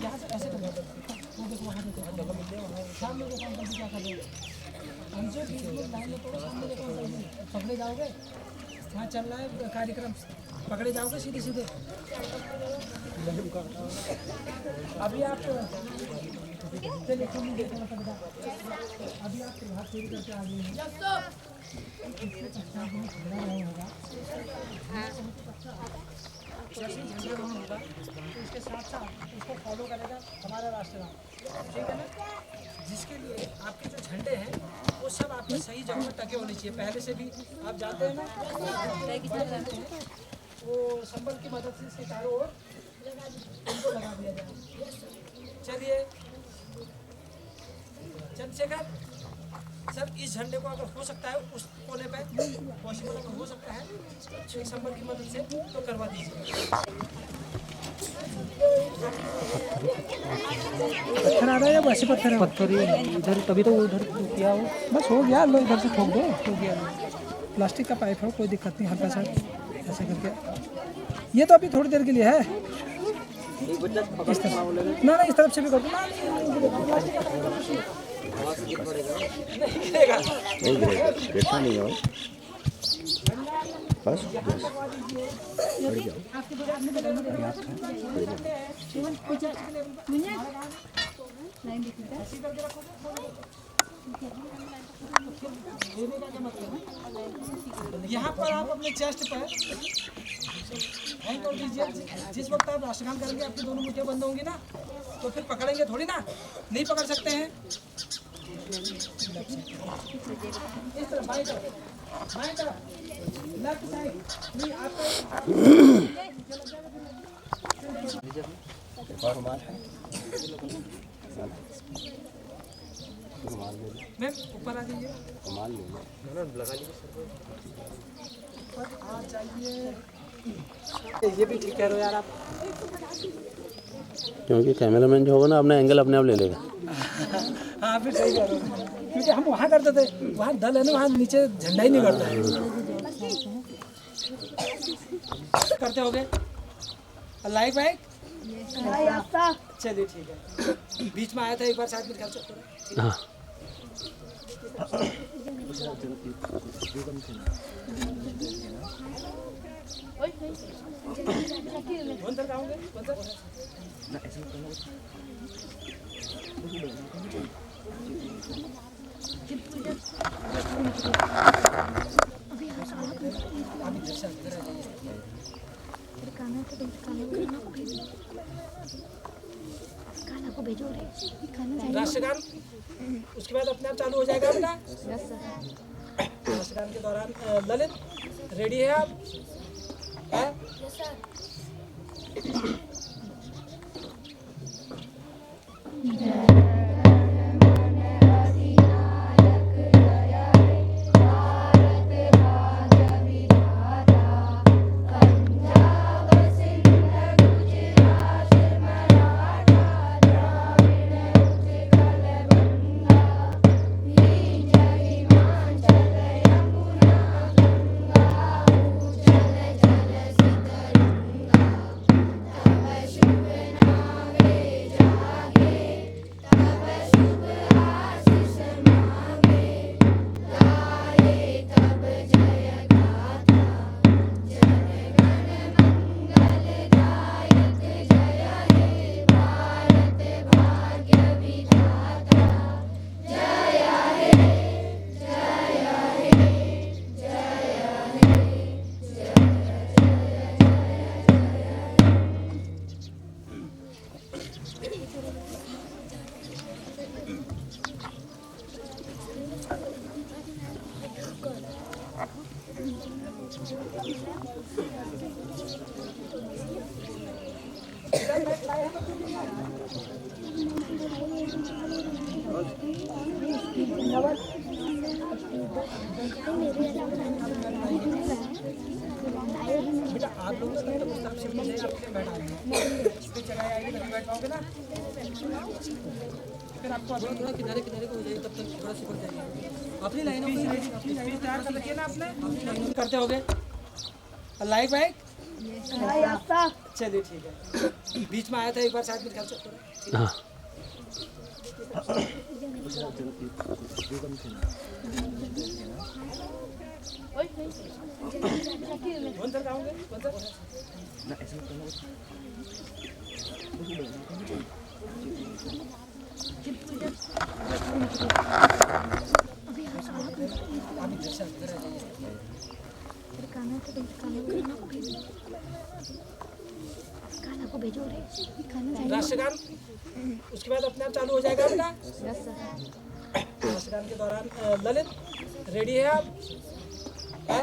यहाँ से ऐसे करना पड़ता है। वो देखो वहाँ देखो जगह मिल जाए वहाँ सामने देखो अंकल जी क्या कर रहे हैं। हमसे बीच में लाइन में थोड़ा सामने देखो अंकल जी पकड़े जाओगे, वहाँ चल रहा है कार्यक्रम, पकड़े जाओगे सीधे सीधे। अभी आप चलिए अभी आप प्रभात फेरी करके आ गए हैं। जैसे ही झंडा रोहण होगा तो इसके साथ साथ उसको फॉलो करेगा हमारा राष्ट्रगान, ठीक है ना। जिसके लिए आपके जो झंडे हैं वो सब आपके सही जगह में टके होने चाहिए। पहले से भी आप जानते हैं ना, वो संबल की मदद से इसके चारों ओर उनको लगा दिया जाए। चलिए चंद्रशेखर सर, इस झंडे को अगर हो सकता है उस कोने पे पॉसिबल अगर हो सकता है एक संबल की मदद से तो करवा दीजिए। पत्थर आ रहा है या वैसे पत्थर है? पत्थर ही इधर, तभी तो उधर किया हो। बस हो गया, लो इधर से ठोक दो, हो गया। प्लास्टिक का पाइप है, कोई दिक्कत नहीं, हल्का सा ऐसे करके। ये तो अभी थोड़ी देर के लिए है। इस तरफ ना, इस तरफ से भी कर दो ना। नहीं गिरेगा, कैसा नहीं हो बस यहाँ पर आप अपने चेस्ट पर हैंड कर दीजिए। जिस वक्त आप राष्ट्रगान करेंगे आपकी दोनों मुट्ठियाँ बंद होंगी ना, तो फिर पकड़ेंगे थोड़ी ना, नहीं पकड़ सकते हैं। इस तरफ बाएं तरफ लेफ्ट साइड नहीं आपको मैम ऊपर आ जाइए, कमाल लगा लीजिए आ जाइए। ये भी ठीक कह रहे हो यार आप, क्योंकि कैमरामैन जो होगा ना अपना एंगल अपने आप ले लेगा। हाँ फिर सही कह रहे हो, क्योंकि हम वहाँ करते थे, वहाँ दल है ना, वहाँ नीचे झंडा ही नहीं करता है। करते हो गए लाइक वाइक, चलिए ठीक है। बीच में आया था एक बार शायद मेरे ख्याल से। हाँ राष्ट्रगान उसके बाद अपने आप चालू हो जाएगा अपना। राष्ट्रगान के दौरान ललित रेडी है आप? बेटा आप लोग फिर आपको अभी थोड़ा किनारे किनारे को हो जाएगी, तब तक थोड़ा सिकुड़ जाएगी। अपनी लाइनों में तैयार कर रखिए ना आपने, अपनी लाइनों में करते हो गए लाइक वाइक। चलिए ठीक है। बीच में आया था एक बार शायद मेरे ख्याल से। हाँ कौन सर गाओगे? कौन सर? राष्ट्रगान उसके बाद अपने आप चालू हो जाएगा बेटा। राष्ट्रगान के दौरान ललित रेडी है आप? है?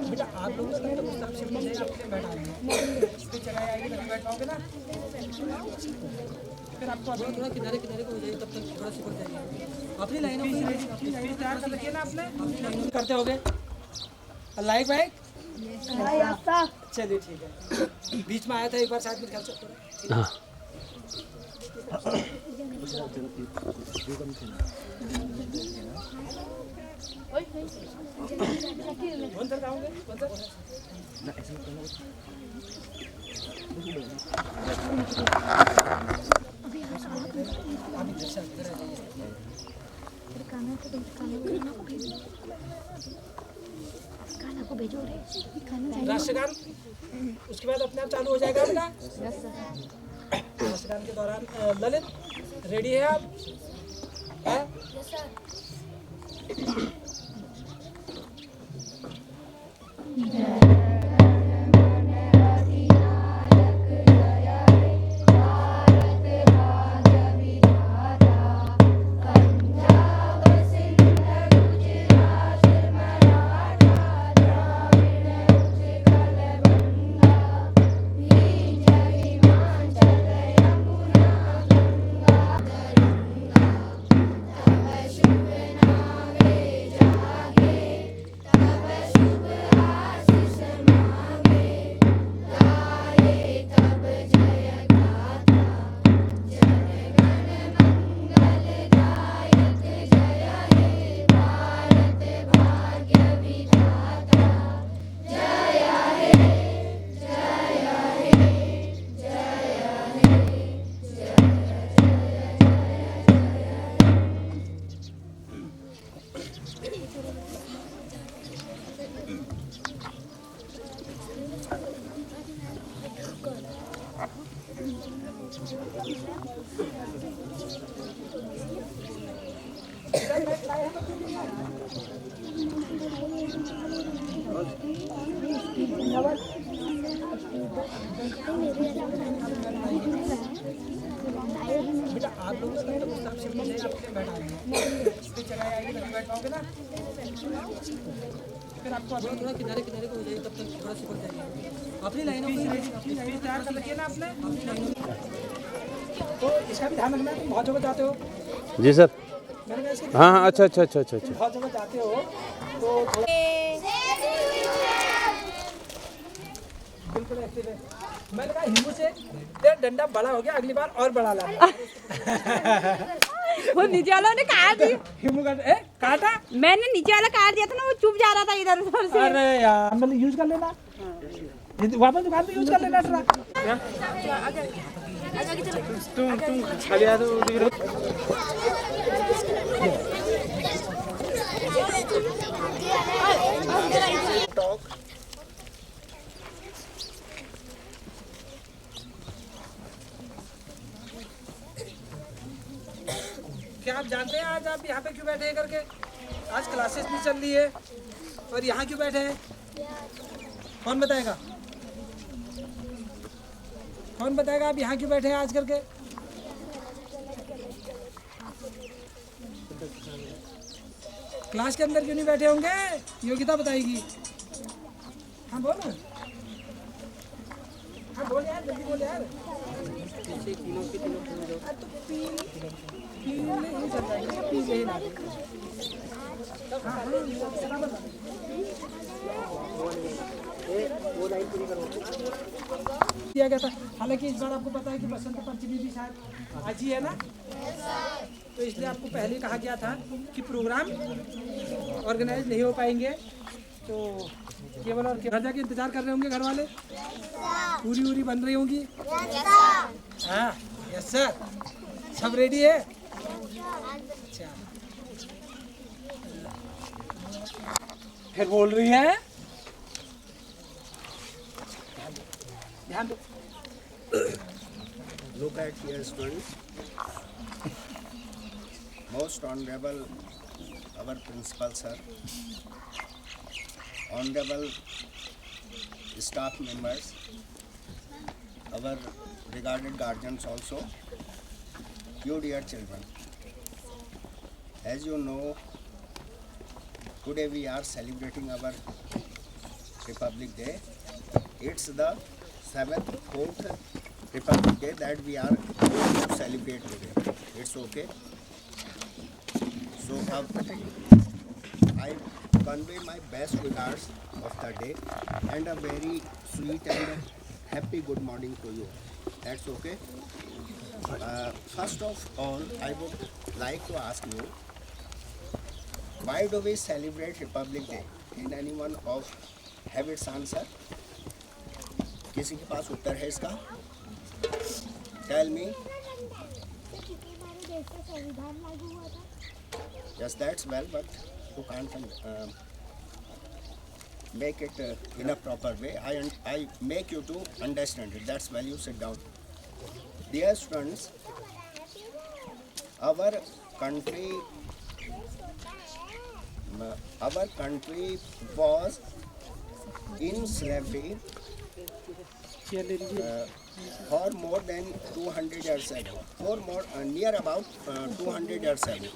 बेटा आप लोग उस तरफ शिफ्ट हो जाइए, आपके बैठा पे जगह आएगी तभी बैठ पाओगे ना। फिर आपको अभी थोड़ा किनारे किनारे को हो जाएगी, तब तक थोड़ा सिकुड़ जाएगी। अपनी लाइनों में तैयार कर रखिए ना आपने, अपनी लाइनों करते होगे। लाइक बाइक चलिए ठीक है। बीच में आया था एक बार शायद मेरे ख्याल से। हाँ कौन सर गाओगे? कौन सर? राष्ट्रगान उसके बाद अपने आप चालू हो जाएगा बेटा। राष्ट्रगान के दौरान ललित रेडी है आप? है? बेटा आप लोग उस तरफ शिफ्ट हो जाइए, आपके बैठा पे जगह आएगी तभी बैठ पाओगे ना। फिर आपको अभी थोड़ा किनारे किनारे को हो जाएगी, तब तक थोड़ा सिकुड़ जाएगी। अपनी लाइनों में तैयार कर रखिए ना आपने, अपनी लाइनों में। तो इसका भी ध्यान रखना है, तुम बहुत जगह जाते हो। जी सर। मैंने कहा इसका हाँ हाँ अच्छा अच्छा अच्छा अच्छा अच्छा बहुत जगह जाते हो तो थोड़ा बिल्कुल एक्टिव है। मैंने कहा हिमू से तेरा डंडा बड़ा हो गया, अगली बार और बड़ा लाना। वो नीचे वालों ने काट दी। हिमू का काटा। मैंने नीचे वाला काट दिया था ना, वो चुप जा रहा था इधर उधर से। अरे यार मतलब यूज कर लेना, वापस दुकान पे यूज कर लेना ट्रक। तुम खा लिया तो क्या आप जानते हैं आज आप यहाँ पे क्यों बैठे हैं करके? आज क्लासेस नहीं चल रही है और यहाँ क्यों बैठे हैं? कौन बताएगा? कौन बताएगा आप यहाँ क्यों बैठे हैं आज करके? क्लास के अंदर क्यों नहीं बैठे होंगे? योग्यता बताएगी। हाँ बोल, हाँ बोल यार, जल्दी बोल यार। तो पीले ही चल रहा है, पीले ही ना दिया गया था। हालांकि इस बार आपको पता है कि बसंत पंचमी भी शायद आज ही है ना, तो इसलिए आपको पहले कहा गया था कि प्रोग्राम ऑर्गेनाइज नहीं हो पाएंगे, तो केवल और केवल घर जाके इंतजार कर रहे होंगे घर वाले। पूरी पूरी बन रही होंगी। हाँ यस सर, सब रेडी है। अच्छा फिर बोल रही है, ध्यान दो। Look at here, students. Most honorable our principal sir, honorable staff members, our regarded guardians also, you dear children. As you know, today we are celebrating our Republic Day. It's the 4th Republic Day that we are going to celebrate today. It's okay. So I convey my best regards of the day and a very sweet and happy good morning to you. That's okay. First of all, I would like to ask you, why do we celebrate Republic Day? Can anyone of have its answer? किसी के पास उत्तर है इसका? Tell me. Yes, that's well, but you can't make it in a proper way. I make you to understand it. That's well. You sit down. Dear students, our country was in slavery for more than 200 years ago. Near about 200 years ago.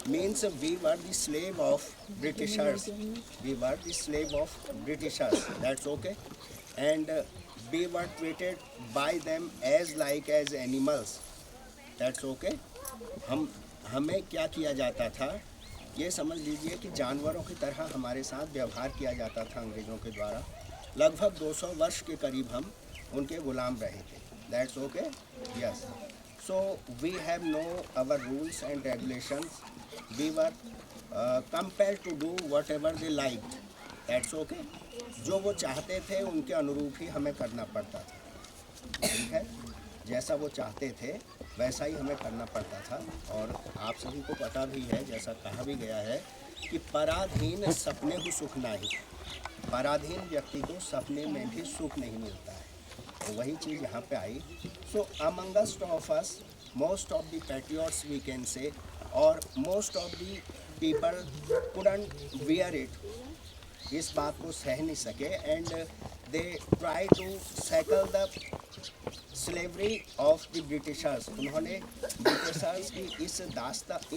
Means we were the slave of Britishers. We were the slave of Britishers. That's okay. And we were treated by them as like as animals. That's okay. हमें क्या किया जाता था, ये समझ लीजिए कि जानवरों की तरह हमारे साथ व्यवहार किया जाता था अंग्रेज़ों के द्वारा। लगभग 200 वर्ष के करीब हम उनके गुलाम रहे थे। That's okay? Yes. So we have no our rules and regulations. We were compelled to do whatever they liked. That's okay? जो वो चाहते थे उनके अनुरूप ही हमें करना पड़ता था। ठीक है, जैसा वो चाहते थे वैसा ही हमें करना पड़ता था। और आप सभी को पता भी है, जैसा कहा भी गया है कि पराधीन सपने को सुख नहीं, पराधीन व्यक्ति को सपने में भी सुख नहीं मिलता है। तो वही चीज़ यहाँ पे आई। So amongst of us, most of the patriots we can say, और most of the people couldn't bear it, इस बात को सह नहीं सके, and they try to shackle the slavery of the Britishers. उन्होंने ब्रिटिशर्स की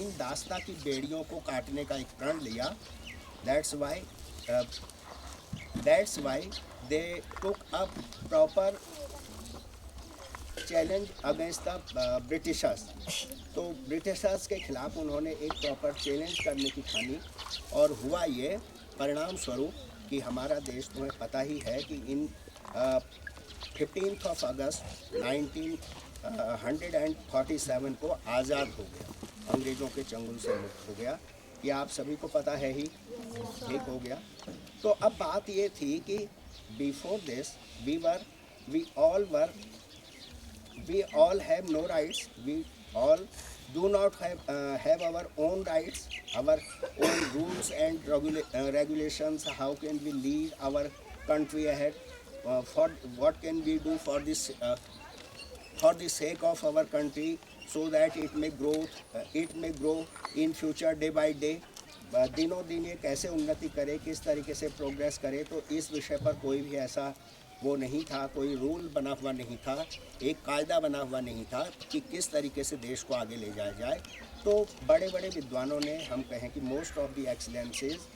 इन दास्ता की बेड़ियों को काटने का एक प्रण लिया। That's why they took up proper challenge against the Britishers. तो ब्रिटिशर्स के खिलाफ उन्होंने एक प्रॉपर चैलेंज करने की ठानी, और हुआ ये परिणाम स्वरूप कि हमारा देश, तुम्हें पता ही है कि इन 15 अगस्त 1947 को आज़ाद हो गया, अंग्रेज़ों के चंगुल से मुक्त हो गया। ये आप सभी को पता है ही, ठीक हो गया। तो अब बात ये थी कि before this we all have no rights, we all do not have our own rights, our own rules and regulations. How can we lead our country ahead? For what can we do for this for the sake of our country, so that it may grow in future day by day. दिनों दिन ये कैसे उन्नति करे, किस तरीके से progress करे, तो इस विषय पर कोई भी ऐसा वो नहीं था, कोई रूल बना हुआ नहीं था, एक कायदा बना हुआ नहीं था कि किस तरीके से देश को आगे ले जाया जाए। तो बड़े बड़े विद्वानों ने, हम कहें कि most of the excellences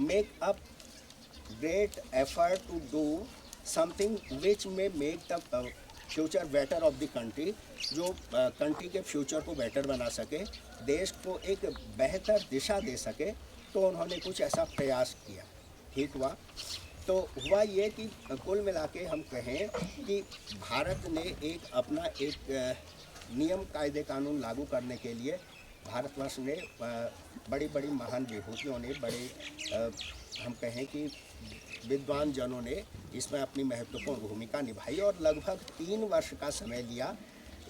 make up great effort to do something which may make the future better of the country, जो कंट्री के फ्यूचर को बेटर बना सके, देश को एक बेहतर दिशा दे सके। तो उन्होंने कुछ ऐसा प्रयास किया, ठीक हुआ। तो हुआ ये कि कुल मिला के हम कहें कि भारत ने एक अपना एक नियम कायदे कानून लागू करने के लिए भारतवर्ष ने बड़ी बड़ी महान विभूतियों ने, बड़े हम कहें कि विद्वान जनों ने इसमें अपनी महत्वपूर्ण भूमिका निभाई और लगभग 3 वर्ष का समय लिया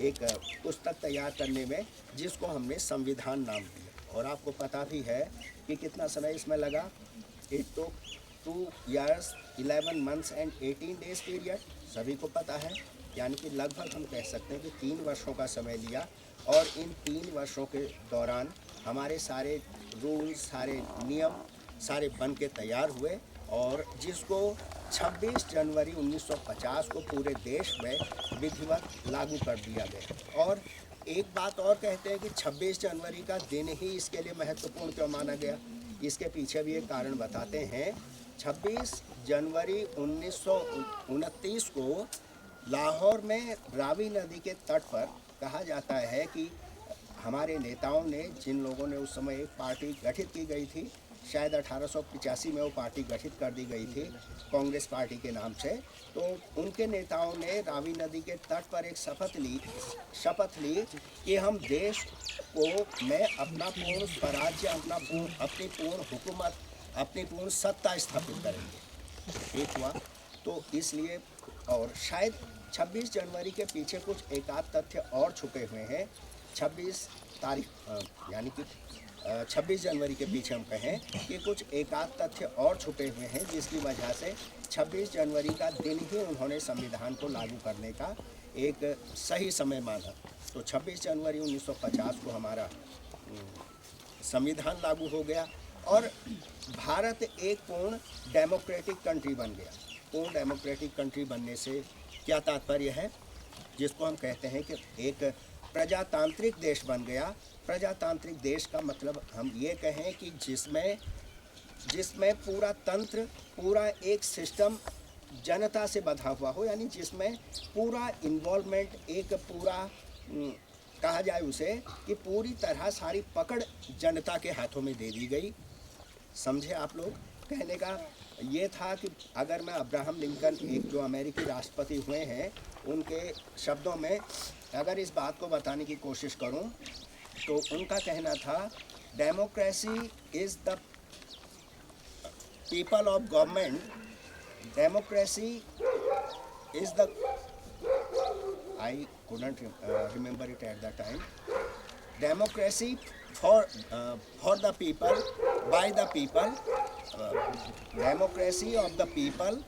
एक पुस्तक तैयार करने में, जिसको हमने संविधान नाम दिया। और आपको पता भी है कि कितना समय इसमें लगा। इट तो 2 years 11 months and 18 days period, सभी को पता है। यानी कि लगभग हम कह सकते हैं कि 3 वर्षों का समय लिया और इन 3 वर्षों के दौरान हमारे सारे रूल्स, सारे नियम सारे बन के तैयार हुए और जिसको 26 जनवरी 1950 को पूरे देश में विधिवत लागू कर दिया गया। और एक बात और कहते हैं कि 26 जनवरी का दिन ही इसके लिए महत्वपूर्ण क्यों माना गया, इसके पीछे भी एक कारण बताते हैं। 26 जनवरी 1929 को लाहौर में रावी नदी के तट पर कहा जाता है कि हमारे नेताओं ने, जिन लोगों ने उस समय एक पार्टी गठित की गई थी, शायद 1885 में वो पार्टी गठित कर दी गई थी कांग्रेस पार्टी के नाम से, तो उनके नेताओं ने रावी नदी के तट पर एक शपथ ली कि हम देश को में अपना पूर्ण स्वराज्य, अपनी पूर्ण हुकूमत, अपनी पूर्ण सत्ता स्थापित करेंगे, ठीक हुआ। तो इसलिए, और शायद 26 जनवरी के पीछे कुछ एकाध तथ्य और छुपे हुए हैं। 26 तारीख यानी कि 26 जनवरी के पीछे हम कहें कि कुछ एकाध तथ्य और छुपे हुए हैं, जिसकी वजह से 26 जनवरी का दिन ही उन्होंने संविधान को लागू करने का एक सही समय माना। तो 26 जनवरी 1950 को हमारा संविधान लागू हो गया और भारत एक पूर्ण डेमोक्रेटिक कंट्री बन गया। पूर्ण डेमोक्रेटिक कंट्री बनने से क्या तात्पर्य है, जिसको हम कहते हैं कि एक प्रजातांत्रिक देश बन गया। प्रजातांत्रिक देश का मतलब हम ये कहें कि जिसमें पूरा तंत्र, पूरा एक सिस्टम जनता से बंधा हुआ हो, यानी जिसमें पूरा इन्वॉल्वमेंट, एक पूरा कहा जाए उसे कि पूरी तरह सारी पकड़ जनता के हाथों में दे दी गई। समझे आप लोग? कहने का ये था कि अगर मैं अब्राहम लिंकन, एक जो अमेरिकी राष्ट्रपति हुए हैं, उनके शब्दों में अगर इस बात को बताने की कोशिश करूं, तो उनका कहना था, democracy is the people of government, democracy is the, I couldn't remember it at that time, democracy for the people, by the people, democracy of the people,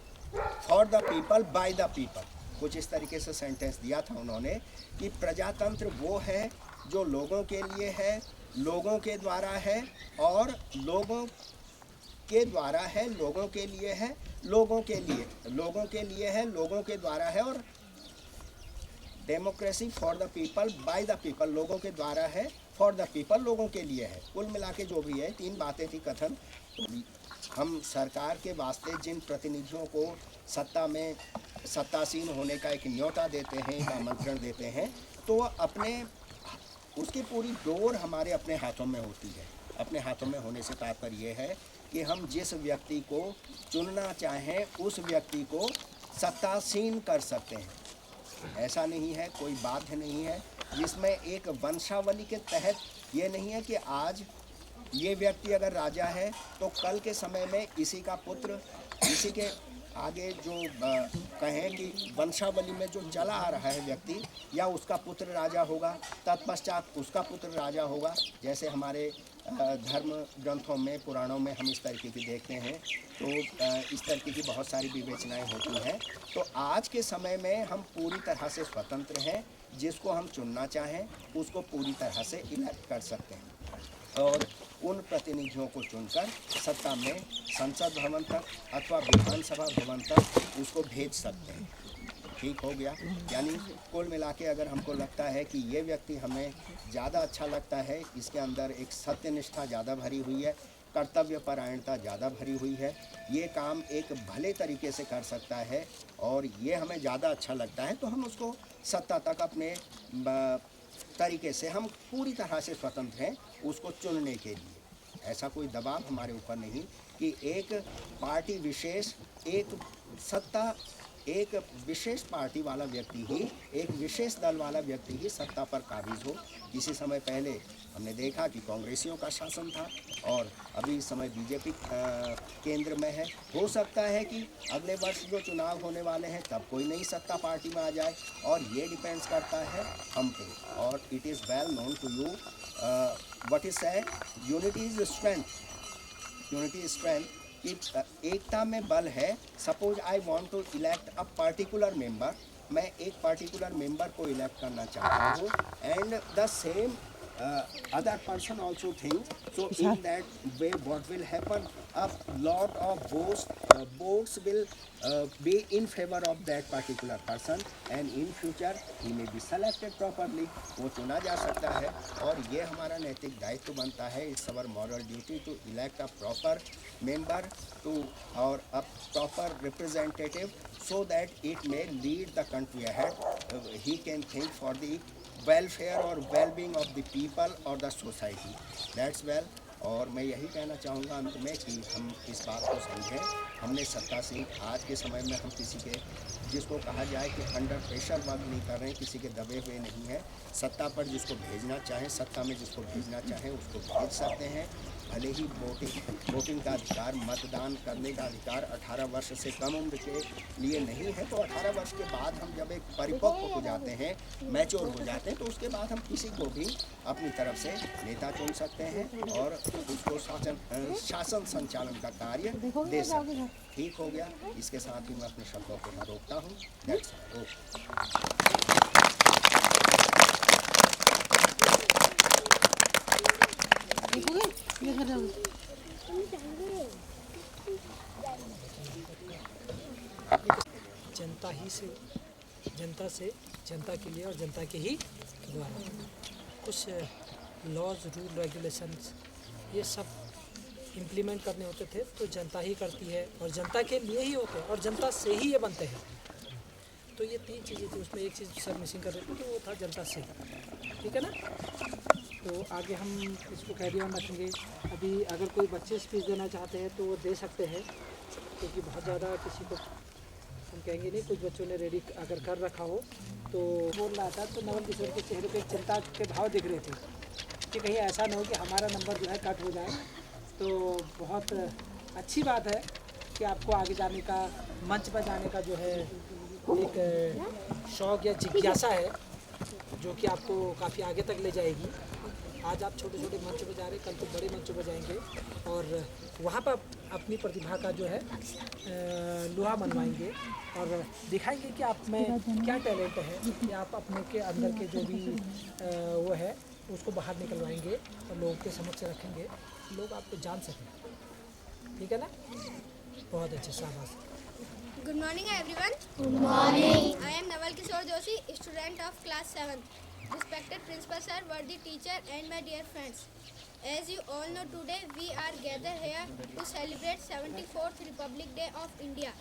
for the people, by the people। कुछ इस तरीके से sentence दिया था उन्होंने कि प्रजातंत्र वो है जो लोगों के लिए है, लोगों के द्वारा है और लोगों के द्वारा है, लोगों के लिए है, लोगों के लिए, लोगों के लिए है, लोगों के द्वारा है, और democracy for the people, by the people, लोगों के द्वारा है, फॉर द पीपल, लोगों के लिए है। कुल मिला के जो भी है, 3 बातें थी कथन। हम सरकार के वास्ते जिन प्रतिनिधियों को सत्ता में सत्तासीन होने का एक न्योता देते हैं, एक आमंत्रण देते हैं, तो अपने उसकी पूरी डोर हमारे अपने हाथों में होती है। अपने हाथों में होने से तात्पर्य ये है कि हम जिस व्यक्ति को चुनना चाहें, उस व्यक्ति को सत्तासीन कर सकते हैं। ऐसा नहीं है, कोई बाध्य नहीं है जिसमें एक वंशावली के तहत ये नहीं है कि आज ये व्यक्ति अगर राजा है तो कल के समय में इसी का पुत्र, इसी के आगे जो कहें कि वंशावली में जो चला आ रहा है व्यक्ति, या उसका पुत्र राजा होगा, तत्पश्चात उसका पुत्र राजा होगा। जैसे हमारे धर्म ग्रंथों में, पुराणों में हम इस तरीके की देखते हैं, तो इस तरीके की बहुत सारी विवेचनाएं होती हैं। तो आज के समय में हम पूरी तरह से स्वतंत्र हैं, जिसको हम चुनना चाहें उसको पूरी तरह से इलेक्ट कर सकते हैं और उन प्रतिनिधियों को चुनकर सत्ता में संसद भवन तक अथवा विधानसभा भवन तक उसको भेज सकते हैं। ठीक हो गया। यानी कुल मिला के अगर हमको लगता है कि ये व्यक्ति हमें ज़्यादा अच्छा लगता है, इसके अंदर एक सत्यनिष्ठा ज़्यादा भरी हुई है, कर्तव्य परायणता ज़्यादा भरी हुई है, ये काम एक भले तरीके से कर सकता है और ये हमें ज़्यादा अच्छा लगता है, तो हम उसको सत्ता तक अपने तरीके से, हम पूरी तरह से स्वतंत्र हैं उसको चुनने के लिए। ऐसा कोई दबाव हमारे ऊपर नहीं कि एक पार्टी विशेष, एक विशेष पार्टी वाला व्यक्ति ही, एक विशेष दल वाला व्यक्ति ही सत्ता पर काबिज हो। किसी समय पहले हमने देखा कि कांग्रेसियों का शासन था और अभी इस समय बीजेपी केंद्र में है। हो सकता है कि अगले वर्ष जो चुनाव होने वाले हैं तब कोई नई सत्ता पार्टी में आ जाए, और ये डिपेंड्स करता है हम पे। और it is well known to you what is said, unity is strength, unity is strength, कि एकता में बल है। Suppose I want to elect a particular member, मैं एक पर्टिकुलर मेंबर को इलेक्ट करना चाहता हूँ, and the same other person also think, so in that way what will happen, a lot of votes will be in favor of that particular person and in future he may be selected properly, वो चुना जा सकता है। और ये हमारा नैतिक दायित्व बनता है, it's our moral duty to elect a proper member to or a proper representative so that it may lead the country ahead, he can think for the welfare और वेलबींग ऑफ द पीपल और the society, that's well. और मैं यही कहना चाहूँगा अंत में कि हम इस बात को समझें, हमने सत्ता से आज के समय में हम किसी के, जिसको कहा जाए कि अंडर प्रेशर वर्क नहीं कर रहे हैं, किसी के दबे हुए नहीं हैं। सत्ता पर जिसको भेजना चाहें, सत्ता में जिसको भेजना चाहें उसको भेज सकते हैं। भले ही वोटिंग का अधिकार, मतदान करने का अधिकार 18 वर्ष से कम उम्र के लिए नहीं है, तो 18 वर्ष के बाद हम जब एक परिपक्व हो जाते हैं, मैच्योर हो जाते हैं, तो उसके बाद हम किसी को भी अपनी तरफ से नेता चुन सकते हैं और उसको शासन संचालन का कार्य दे सकते हैं। ठीक हो गया। इसके साथ ही मैं अपने शब्दों को मैं रोकता हूँ। दैट्स जनता ही से, जनता से, जनता के लिए और जनता के ही द्वारा कुछ लॉज, रूल, रेगुलेशंस ये सब इम्प्लीमेंट करने होते थे, तो जनता ही करती है और जनता के लिए ही होते हैं और जनता से ही ये बनते हैं। तो ये तीन चीज़ें थी, उसमें एक चीज़ सब मिसिंग कर रहे थे, तो वो था जनता से। ठीक है ना। तो आगे हम इसको कैरी ऑन रखेंगे। अभी अगर कोई बच्चे स्पीच देना चाहते हैं तो वो दे सकते हैं, क्योंकि बहुत ज़्यादा किसी को हम कहेंगे नहीं, कुछ बच्चों ने रेडी अगर कर रखा हो। तो बोल रहा था तो नवल किशोर के चेहरे पे चिंता के भाव दिख रहे थे कि कहीं ऐसा ना हो कि हमारा नंबर जो है कट हो जाए। तो बहुत अच्छी बात है कि आपको आगे जाने का, मंच पर जाने का जो है एक शौक़ या जिज्ञासा है, जो कि आपको काफ़ी आगे तक ले जाएगी। आज आप छोटे छोटे मंच पर जा रहे हैं, कल तो बड़े मंचों पर जाएंगे और वहाँ पर अपनी प्रतिभा का जो है लोहा मनवाएंगे और दिखाएंगे कि आप में क्या टैलेंट है, कि आप अपने के अंदर के जो भी वो है उसको बाहर निकलवाएंगे और लोगों के समक्ष रखेंगे, लोग आपको जान सकें। ठीक है ना। बहुत अच्छे, शाबाश। Good morning everyone. Good morning. I am Naval Kishore Joshi, student of class 7th. Respected principal sir, worthy teacher and my dear friends. As you all know, today we are gathered here to celebrate 74th Republic Day of India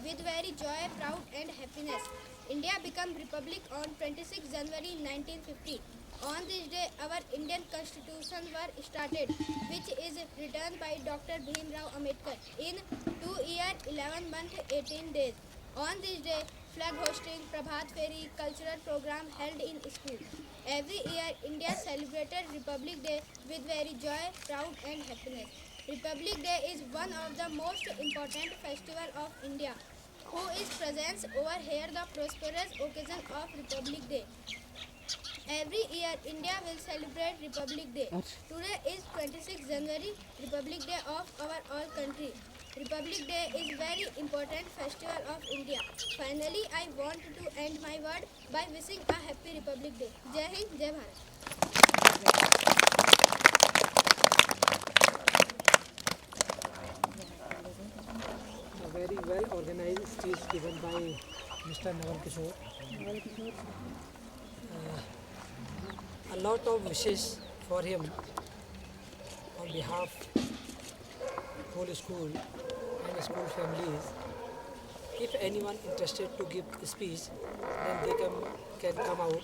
with very joy, proud and happiness. India became republic on 26 January 1950. On this day, our Indian Constitution were started, which is written by Dr. Bhim Rao Ambedkar in 2 years, 11 months, 18 days. On this day, flag hosting, Prabhat Feri, cultural program held in school. Every year, India celebrated Republic Day with very joy, proud and happiness. Republic Day is one of the most important festival of India. Who is present over here the prosperous occasion of Republic Day. Every year, India will celebrate Republic Day. Today is 26 January, Republic Day of our all country. Republic Day is very important festival of India. Finally, I want to end my word by wishing a happy Republic Day. Jai Hind, Jai Bharat. A very well organized speech given by Mr. Naval Kishore. A lot of wishes for him on behalf of whole school and school families. If anyone interested to give a speech, then they can come out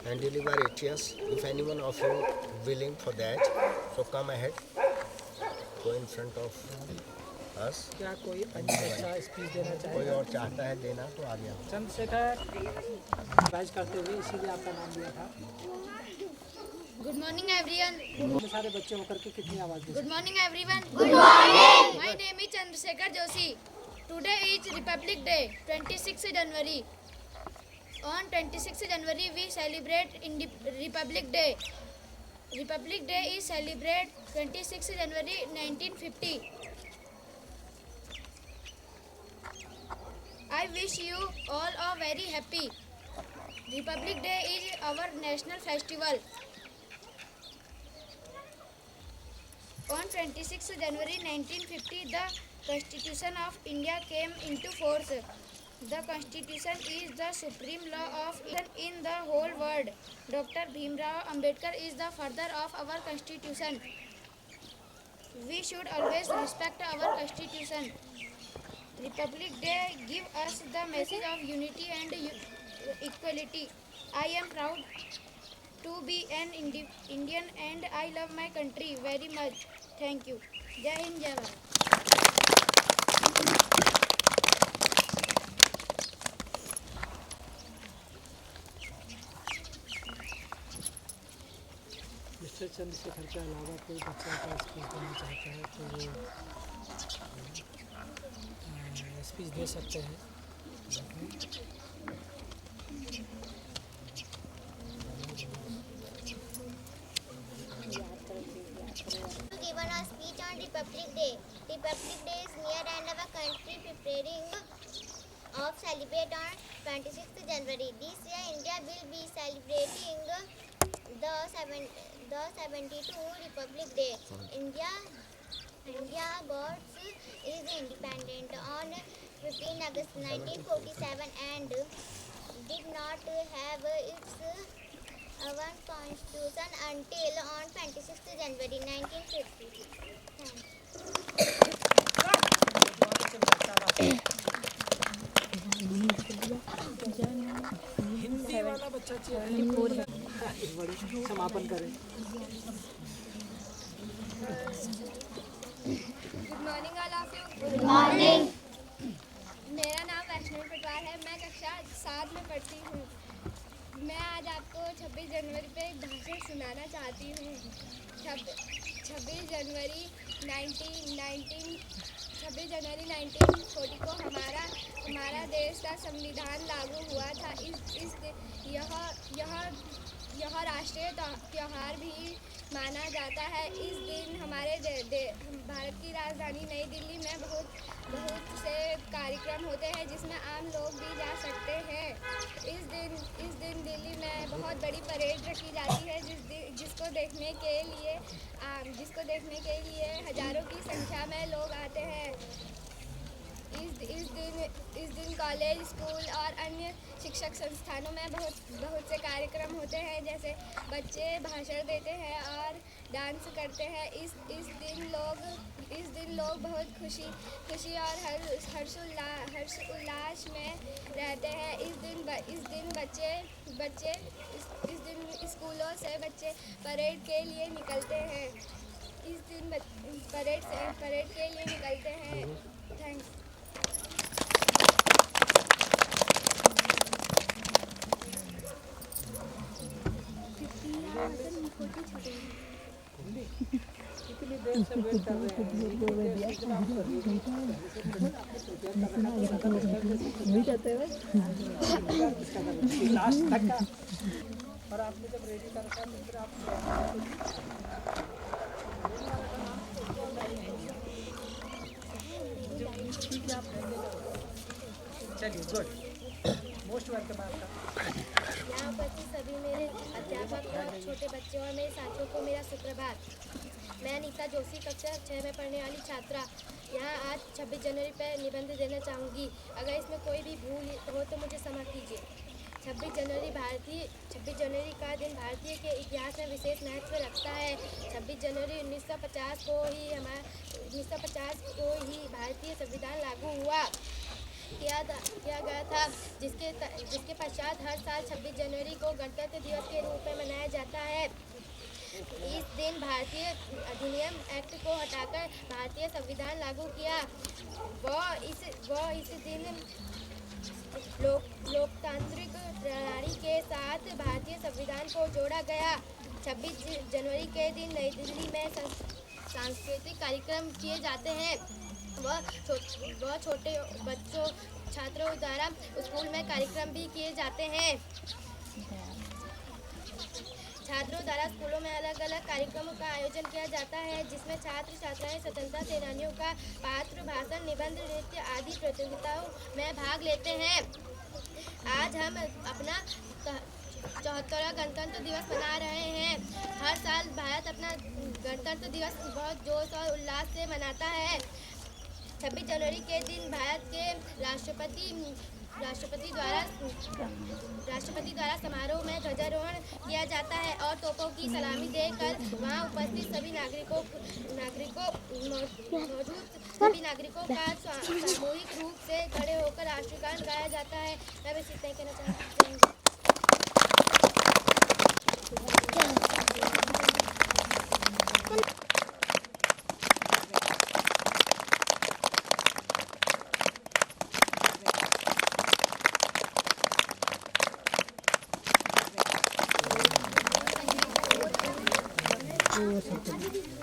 and deliver it. Yes, if anyone of you willing for that, so come ahead, go in front of us. क्या कोई अन्य बच्चा speech देना कोई चाहेगा? और चाहता है देना तो आ गया। चंद्रशेखर रिवाइज करते हुए इसीलिए आपका नाम लिया था। Good morning, everyone. इतने सारे बच्चे होकर के कितनी आवाज दे Good morning, everyone. Good morning. My name is Chandrasekhar Joshi. Today is Republic Day, 26 January. On 26 January, we celebrate Republic Day. Republic Day is celebrated 26 January 1950. I wish you all are very happy. Republic Day is our national festival. On 26 January 1950, the Constitution of India came into force. The Constitution is the supreme law of in the whole world. Dr. Bhimrao Ambedkar is the father of our Constitution. We should always respect our Constitution. Republic Day gives us the message of unity and equality. I am proud to be an Indian and I love my country very much. Thank you. Jai Hind, Jai Bharat. Mister Chandrashekhar के अलावा कोई बच्चा का speech देना चाहता है तो वो स्पीच दे सकते हैं। Given a speech on Republic Day. Republic Day is near and our country preparing of celebrate on 26th January. This year India will be celebrating the 72 Republic Day. India got is independent on 15 August 1947 and did not have its one constitution until on 26th January 1950. Hindi वाला बच्चा चाहिए समापन करें। Good morning, all of you. Good morning. मेरा नाम वैष्णवी पटवार है। मैं कक्षा 7 में पढ़ती हूँ। मैं आज आपको 26 जनवरी पे एक भाषण सुनाना चाहती हूँ। 26 जनवरी 1940 को हमारा देश का संविधान लागू हुआ था। यह राष्ट्रीय त्यौहार भी माना जाता है। इस दिन हमारे भारत की राजधानी नई दिल्ली में बहुत से कार्यक्रम होते हैं जिसमें आम लोग भी जा सकते हैं। इस दिन दिल्ली में बहुत बड़ी परेड रखी जाती है जिसको देखने के लिए हजारों की संख्या में लोग आते हैं। इस दिन कॉलेज, स्कूल और अन्य शिक्षक संस्थानों में बहुत से कार्यक्रम होते हैं, जैसे बच्चे भाषण देते हैं और डांस करते हैं। इस दिन लोग बहुत खुशी और हर्ष उल्लास में रहते हैं। इस दिन स्कूलों से बच्चे परेड के लिए निकलते हैं। थैंक्स। लास्ट तक का। और आपने जब रेडी कर रखा तो फिर आप चलिए गुड, मोस्ट वेलकम आपका। यहाँ उपस्थित सभी मेरे अध्यापक और छोटे बच्चे और मेरे साथियों को मेरा सुप्रभात। मैं नीता जोशी कक्षा 6 में पढ़ने वाली छात्रा यहाँ आज 26 जनवरी पर निबंध देना चाहूँगी। अगर इसमें कोई भी भूल हो तो मुझे क्षमा कीजिए। 26 जनवरी का दिन भारतीय के इतिहास में विशेष महत्व रखता है। 26 जनवरी 1950 को ही भारतीय संविधान लागू किया गया था, जिसके पश्चात हर साल 26 जनवरी को गणतंत्र दिवस के रूप में मनाया जाता है। इस दिन भारतीय अधिनियम एक्ट को हटाकर भारतीय संविधान लागू किया। इस दिन लोकतांत्रिक प्रणाली के साथ भारतीय संविधान को जोड़ा गया। 26 जनवरी के दिन नई दिल्ली में सांस्कृतिक कार्यक्रम किए जाते हैं। वह छोटे बच्चों छात्रों द्वारा स्कूल में कार्यक्रम भी किए जाते हैं। छात्रों द्वारा स्कूलों में अलग अलग कार्यक्रमों का आयोजन किया जाता है, जिसमें छात्र छात्राएं स्वतंत्रता सेनानियों का पात्र, भाषण, निबंध, नृत्य आदि प्रतियोगिताओं में भाग लेते हैं। आज हम अपना 74वां गणतंत्र दिवस मना रहे हैं। हर साल भारत अपना गणतंत्र दिवस बहुत जोश और उल्लास से मनाता है। 26 जनवरी के दिन भारत के राष्ट्रपति द्वारा समारोह में ध्वजारोहण किया जाता है और तोपों की सलामी देकर वहां उपस्थित सभी नागरिकों का सामूहिक रूप से खड़े होकर राष्ट्रगान गाया जाता है। मैं बस इतना ही कहना चाहूँगी। वो सब